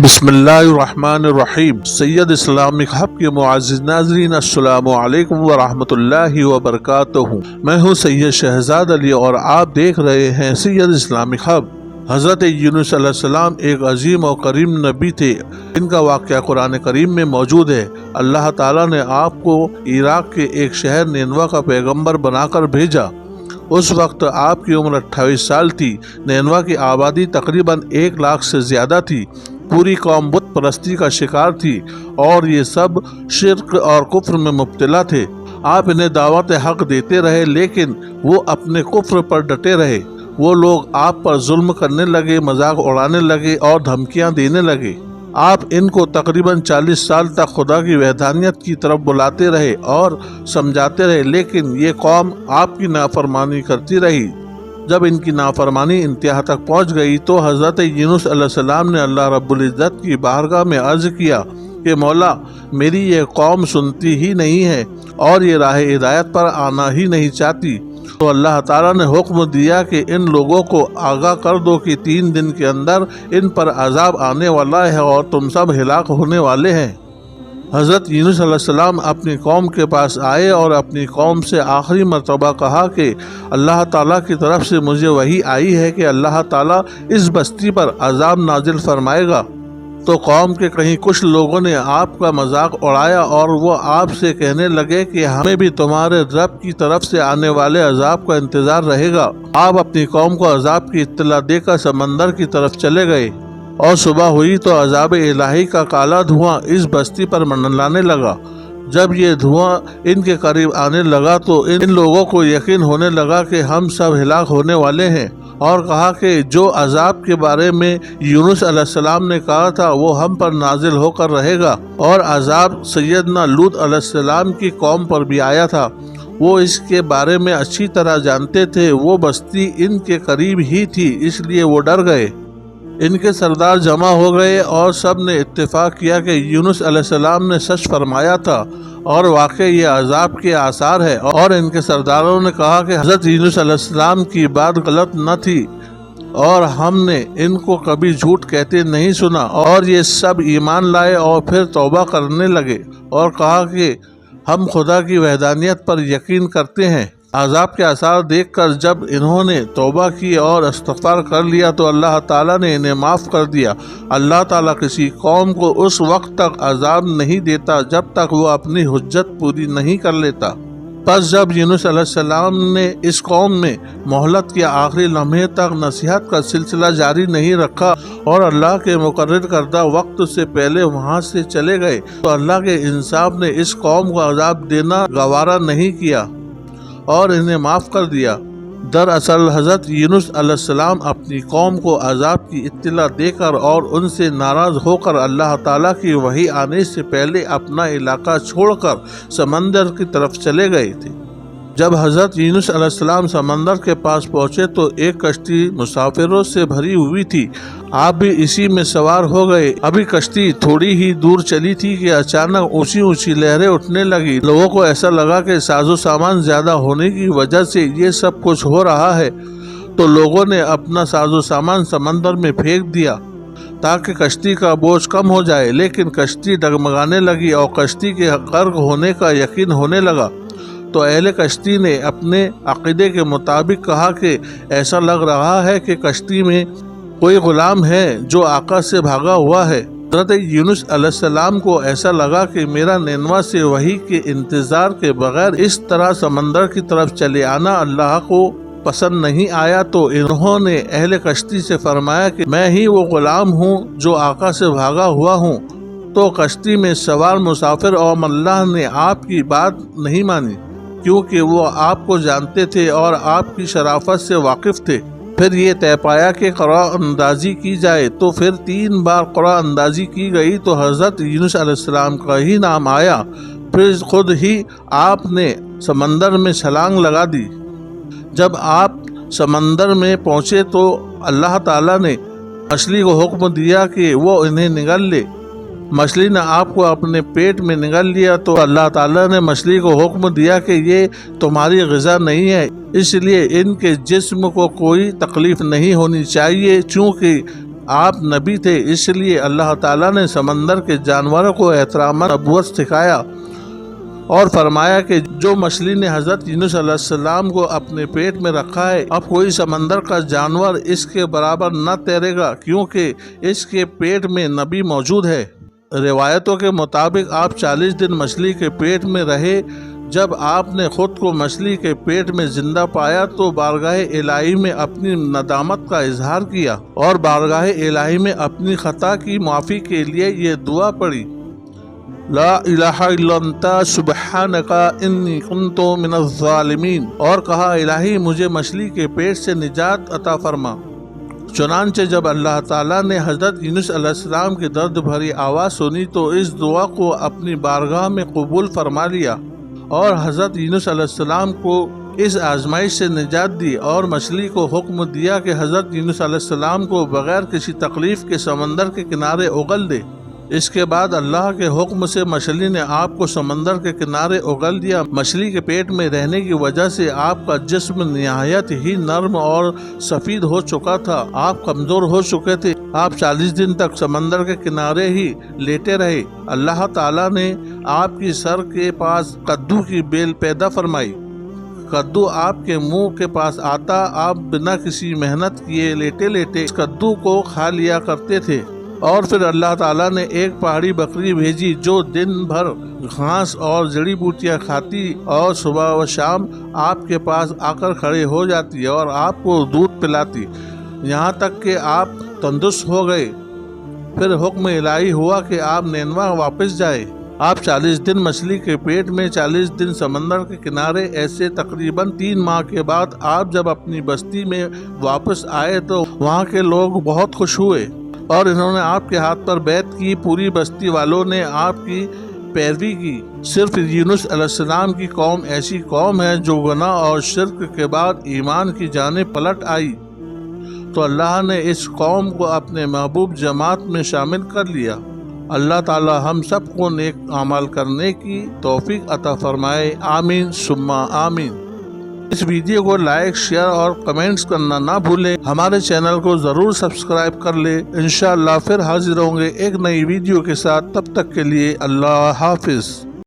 بسم اللہ الرحمن الرحیم۔ سید اسلامک ہب کے معزز ناظرین، السلام علیکم ورحمۃ اللہ وبرکاتہ۔ میں ہوں سید شہزاد علی اور آپ دیکھ رہے ہیں سید اسلامک ہب۔ حضرت یونس علیہ السلام ایک عظیم اور کریم نبی تھے، ان کا واقعہ قرآن کریم میں موجود ہے۔ اللہ تعالیٰ نے آپ کو عراق کے ایک شہر نینوا کا پیغمبر بنا کر بھیجا۔ اس وقت آپ کی عمر 28 سال تھی۔ نینوا کی آبادی تقریباً 1 لاکھ سے زیادہ تھی۔ پوری قوم بت پرستی کا شکار تھی اور یہ سب شرک اور کفر میں مبتلا تھے۔ آپ انہیں دعوت حق دیتے رہے لیکن وہ اپنے کفر پر ڈٹے رہے۔ وہ لوگ آپ پر ظلم کرنے لگے، مذاق اڑانے لگے اور دھمکیاں دینے لگے۔ آپ ان کو تقریباً 40 سال تک خدا کی وحدانیت کی طرف بلاتے رہے اور سمجھاتے رہے، لیکن یہ قوم آپ کی نافرمانی کرتی رہی۔ جب ان کی نافرمانی انتہا تک پہنچ گئی تو حضرت یونس علیہ السلام نے اللہ رب العزت کی بارگاہ میں عرض کیا کہ مولا، میری یہ قوم سنتی ہی نہیں ہے اور یہ راہ ہدایت پر آنا ہی نہیں چاہتی۔ تو اللہ تعالیٰ نے حکم دیا کہ ان لوگوں کو آگاہ کر دو کہ 3 دن کے اندر ان پر عذاب آنے والا ہے اور تم سب ہلاک ہونے والے ہیں۔ حضرت یونس علیہ السلام اپنی قوم کے پاس آئے اور اپنی قوم سے آخری مرتبہ کہا کہ اللہ تعالیٰ کی طرف سے مجھے وحی آئی ہے کہ اللہ تعالیٰ اس بستی پر عذاب نازل فرمائے گا۔ تو قوم کے کہیں کچھ لوگوں نے آپ کا مذاق اڑایا اور وہ آپ سے کہنے لگے کہ ہمیں بھی تمہارے رب کی طرف سے آنے والے عذاب کا انتظار رہے گا۔ آپ اپنی قوم کو عذاب کی اطلاع دے کر سمندر کی طرف چلے گئے اور صبح ہوئی تو عذاب الہی کا کالا دھواں اس بستی پر منڈلانے لگا۔ جب یہ دھواں ان کے قریب آنے لگا تو ان لوگوں کو یقین ہونے لگا کہ ہم سب ہلاک ہونے والے ہیں، اور کہا کہ جو عذاب کے بارے میں یونس علیہ السلام نے کہا تھا وہ ہم پر نازل ہو کر رہے گا، اور عذاب سیدنا لوط علیہ السلام کی قوم پر بھی آیا تھا۔ وہ اس کے بارے میں اچھی طرح جانتے تھے۔ وہ بستی ان کے قریب ہی تھی، اس لیے وہ ڈر گئے۔ ان کے سردار جمع ہو گئے اور سب نے اتفاق کیا کہ یونس علیہ السلام نے سچ فرمایا تھا اور واقعی یہ عذاب کے آثار ہے، اور ان کے سرداروں نے کہا کہ حضرت یونس علیہ السلام کی بات غلط نہ تھی اور ہم نے ان کو کبھی جھوٹ کہتے نہیں سنا۔ اور یہ سب ایمان لائے اور پھر توبہ کرنے لگے اور کہا کہ ہم خدا کی وحدانیت پر یقین کرتے ہیں۔ عذاب کے آثار دیکھ کر جب انہوں نے توبہ کی اور استغفار کر لیا تو اللہ تعالیٰ نے انہیں معاف کر دیا۔ اللہ تعالیٰ کسی قوم کو اس وقت تک عذاب نہیں دیتا جب تک وہ اپنی حجت پوری نہیں کر لیتا۔ پس جب یونس علیہ السلام نے اس قوم میں مہلت کے آخری لمحے تک نصیحت کا سلسلہ جاری نہیں رکھا اور اللہ کے مقرر کردہ وقت سے پہلے وہاں سے چلے گئے تو اللہ کے انصاف نے اس قوم کو عذاب دینا گوارا نہیں کیا اور انہیں معاف کر دیا۔ دراصل حضرت یونس علیہ السلام اپنی قوم کو عذاب کی اطلاع دے کر اور ان سے ناراض ہو کر اللہ تعالیٰ کی وحی آنے سے پہلے اپنا علاقہ چھوڑ کر سمندر کی طرف چلے گئے تھے۔ جب حضرت یونس علیہ السلام سمندر کے پاس پہنچے تو ایک کشتی مسافروں سے بھری ہوئی تھی۔ آپ بھی اسی میں سوار ہو گئے۔ ابھی کشتی تھوڑی ہی دور چلی تھی کہ اچانک اونچی اونچی لہریں اٹھنے لگی۔ لوگوں کو ایسا لگا کہ ساز و سامان زیادہ ہونے کی وجہ سے یہ سب کچھ ہو رہا ہے، تو لوگوں نے اپنا ساز و سامان سمندر میں پھینک دیا تاکہ کشتی کا بوجھ کم ہو جائے، لیکن کشتی ڈگمگانے لگی اور کشتی کے غرق ہونے کا یقین ہونے لگا۔ تو اہل کشتی نے اپنے عقیدے کے مطابق کہا کہ ایسا لگ رہا ہے کہ کشتی میں کوئی غلام ہے جو آقا سے بھاگا ہوا ہے۔ حضرت یونس علیہ السلام کو ایسا لگا کہ میرا نینوا سے وحی کے انتظار کے بغیر اس طرح سمندر کی طرف چلے آنا اللہ کو پسند نہیں آیا، تو انہوں نے اہل کشتی سے فرمایا کہ میں ہی وہ غلام ہوں جو آقا سے بھاگا ہوا ہوں۔ تو کشتی میں سوار مسافر اور ملاح نے آپ کی بات نہیں مانی کیونکہ وہ آپ کو جانتے تھے اور آپ کی شرافت سے واقف تھے۔ پھر یہ طے پایا کہ قرآن اندازی کی جائے، تو پھر 3 بار قرآن اندازی کی گئی تو حضرت یونس علیہ السلام کا ہی نام آیا۔ پھر خود ہی آپ نے سمندر میں چھلانگ لگا دی۔ جب آپ سمندر میں پہنچے تو اللہ تعالیٰ نے مچھلی کو حکم دیا کہ وہ انہیں نگل لے۔ مچھلی نے آپ کو اپنے پیٹ میں نگل لیا تو اللہ تعالیٰ نے مچھلی کو حکم دیا کہ یہ تمہاری غذا نہیں ہے، اس لیے ان کے جسم کو کوئی تکلیف نہیں ہونی چاہیے، چونکہ آپ نبی تھے، اس لیے اللہ تعالیٰ نے سمندر کے جانوروں کو احترام نبوت سکھایا اور فرمایا کہ جو مچھلی نے حضرت یونس علیہ السلام کو اپنے پیٹ میں رکھا ہے، اب کوئی سمندر کا جانور اس کے برابر نہ تیرے گا، کیونکہ اس کے پیٹ میں نبی موجود ہے۔ روایتوں کے مطابق آپ 40 دن مچھلی کے پیٹ میں رہے۔ جب آپ نے خود کو مچھلی کے پیٹ میں زندہ پایا تو بارگاہ الہی میں اپنی ندامت کا اظہار کیا اور بارگاہ الہی میں اپنی خطا کی معافی کے لیے یہ دعا پڑھی، لا الہ الا انت سبحانک انی کنت من الظالمین، اور کہا الہی مجھے مچھلی کے پیٹ سے نجات عطا فرما۔ چنانچہ جب اللہ تعالیٰ نے حضرت یونس علیہ السلام کی درد بھری آواز سنی تو اس دعا کو اپنی بارگاہ میں قبول فرما لیا اور حضرت یونس علیہ السلام کو اس آزمائش سے نجات دی اور مچھلی کو حکم دیا کہ حضرت یونس علیہ السلام کو بغیر کسی تکلیف کے سمندر کے کنارے اگل دے۔ اس کے بعد اللہ کے حکم سے مچھلی نے آپ کو سمندر کے کنارے اگل دیا۔ مچھلی کے پیٹ میں رہنے کی وجہ سے آپ کا جسم نہایت ہی نرم اور سفید ہو چکا تھا، آپ کمزور ہو چکے تھے۔ آپ 40 دن تک سمندر کے کنارے ہی لیٹے رہے۔ اللہ تعالیٰ نے آپ کی سر کے پاس کدو کی بیل پیدا فرمائی۔ کدو آپ کے منہ کے پاس آتا، آپ بنا کسی محنت کیے لیٹے لیٹے اس کدو کو کھا لیا کرتے تھے۔ اور پھر اللہ تعالیٰ نے ایک پہاڑی بکری بھیجی جو دن بھر گھاس اور جڑی بوٹیاں کھاتی اور صبح و شام آپ کے پاس آ کر کھڑے ہو جاتی اور آپ کو دودھ پلاتی، یہاں تک کہ آپ تندرست ہو گئے۔ پھر حکم الہی ہوا کہ آپ نینوا واپس جائے۔ آپ 40 دن مچھلی کے پیٹ میں، 40 دن سمندر کے کنارے، ایسے تقریباً 3 ماہ کے بعد آپ جب اپنی بستی میں واپس آئے تو وہاں کے لوگ بہت خوش ہوئے اور انہوں نے آپ کے ہاتھ پر بیعت کی۔ پوری بستی والوں نے آپ کی پیروی کی۔ صرف یونس علیہ السلام کی قوم ایسی قوم ہے جو گناہ اور شرک کے بعد ایمان کی جانب پلٹ آئی، تو اللہ نے اس قوم کو اپنے محبوب جماعت میں شامل کر لیا۔ اللہ تعالی ہم سب کو نیک اعمال کرنے کی توفیق عطا فرمائے، آمین ثم آمین۔ اس ویڈیو کو لائک، شیئر اور کمنٹس کرنا نہ بھولیں۔ ہمارے چینل کو ضرور سبسکرائب کر لیں۔ انشاءاللہ پھر حاضر ہوں گے ایک نئی ویڈیو کے ساتھ، تب تک کے لیے اللہ حافظ۔